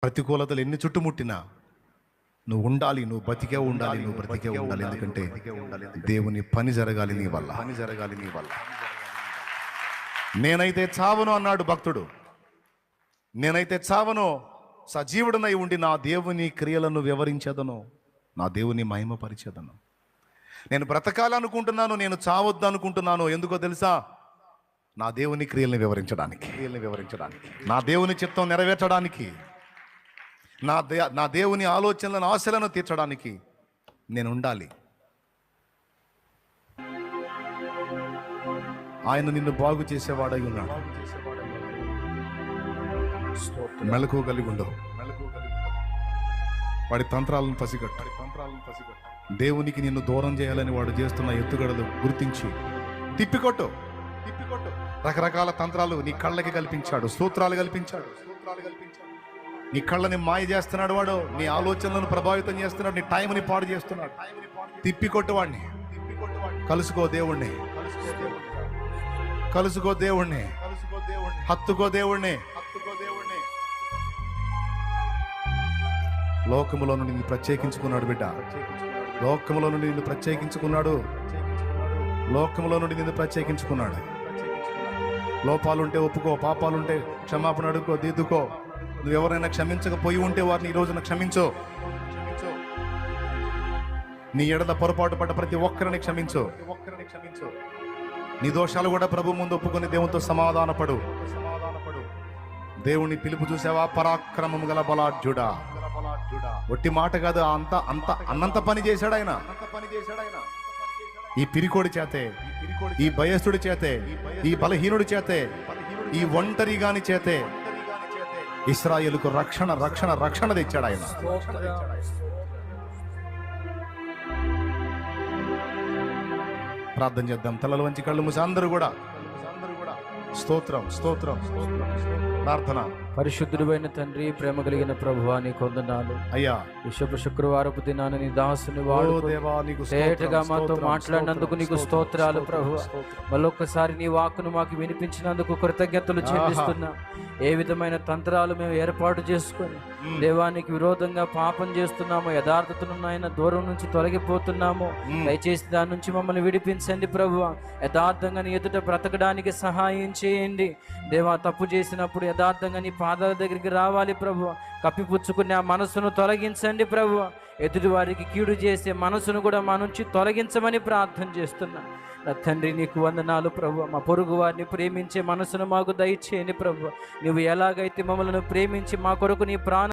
ప్రతికూలతలు ఎన్ని చుట్టుముట్టినా నువ్వు ఉండాలి, నువ్వు బతికే ఉండాలి, నువ్వు బ్రతికే ఉండాలి. ఎందుకంటే దేవుని పని జరగాలి నీ వల్ల. నేనైతే చావను అన్నాడు భక్తుడు. నేనైతే చావను, సజీవుడనై ఉండి నా దేవుని క్రియలను వివరించేదను, నా దేవుని మహిమపరిచేదను. నేను బ్రతకాలనుకుంటున్నాను, నేను చావద్దు అనుకుంటున్నాను. ఎందుకో తెలుసా? నా దేవుని క్రియల్ని వివరించడానికి, నా దేవుని చిత్తం నెరవేర్చడానికి, నా దేవుని ఆలోచనలను, ఆశలను తీర్చడానికి నేను ఉండాలి. ఆయన నిన్ను బాగు చేసేవాడై ఉన్నాడు. మెలకువ కలిగి ఉండవు. వాడి తంత్రాలను పసిగట్టు. దేవునికి నిన్ను దూరం చేయాలని వాడు చేస్తున్న ఎత్తుగడలు గుర్తించి తిప్పికొట్టు. రకరకాల తంత్రాలు నీ కళ్ళకి కల్పించాడు, సూత్రాలు కల్పించాడు. నీ కళ్ళని మాయ చేస్తున్నాడు వాడు, నీ ఆలోచనలను ప్రభావితం చేస్తున్నాడు, నీ టైంని పాడు చేస్తున్నాడు. తిప్పికొట్టు వాడిని. కలుసుకో దేవుణ్ణి, హత్తుకో దేవుణ్ణి. లోకములో నుండి నిన్ను ప్రత్యేకించుకున్నాడు బిడ్డ. లోకములో నుండి నిన్ను ప్రత్యేకించుకున్నాడు. లోపాలుంటే ఒప్పుకో, పాపాలుంటే క్షమాపణ అడుక్కో, దిద్దుకో. నువ్వు ఎవరైనా క్షమించకపోయి ఉంటే వారిని ఈ రోజున క్షమించు. నీ ఎడల పొరపాటు పడ్డ ప్రతి ఒక్కరిని క్షమించు. నీ దోషాలు కూడా ప్రభు ముందు ఒప్పుకొని దేవునితో సమాధానపడు. దేవుని పిలుపు చూసావా? పరాక్రమం గల బలాఢ్యుడా. ఒట్టి మాట కాదు, అన్నంత పని చేశాడు ఆయన. ఈ పిరికోడి చేతే, ఈ భయస్థుడి చేతే, ఈ బలహీనుడి చేతే, ఈ ఒంటరిగాని చేతే ఇశ్రాయేలుకు రక్షణ తెచ్చాడు ఆయన. ప్రార్థన చేద్దాం. తలలు వంచి కళ్ళు మూసి అందరూ కూడా స్తోత్రం ప్రార్థన. పరిశుద్ధుడైన తండ్రి, ప్రేమ కలిగిన ప్రభువా, నీకు వందనాలు అయ్యా. శుక్రవారపు దినాన నీ దాసుని వాడు తేటగా మాతో మాట్లాడినందుకు నీకు స్తోత్రాలు ప్రభువా. మళ్ళొక్కసారి నీ వాక్కును మాకు వినిపించినందుకు కృతజ్ఞతలు చెల్లిస్తున్నా. ఏ విధమైన తంత్రాలు మేము ఏర్పాటు చేసుకొని దేవానికి విరోధంగా పాపం చేస్తున్నామో, యథార్థతను దూరం నుంచి తొలగిపోతున్నామో, దయచేసి దాని నుంచి మమ్మల్ని విడిపించండి ప్రభువా. యథార్థంగా నీ ఎదుట బ్రతకడానికి సహాయం చేయండి దేవా. తప్పు చేసినప్పుడు యథార్థంగా నీ పాదాల దగ్గరికి రావాలి ప్రభువా. కప్పిపుచ్చుకునే ఆ మనసును తొలగించండి ప్రభువా. ఎదుటి వారికి కీడు చేసే మనసును కూడా మా నుంచి తొలగించమని ప్రార్థన చేస్తున్నా. నా తండ్రి, నీకు వందనాలు ప్రభువా. మా పొరుగు వారిని ప్రేమించే మనసును మాకు దయచేయండి ప్రభువా. నువ్వు ఎలాగైతే మమ్మల్ని ప్రేమించి మా కొరకు నీ ప్రాణ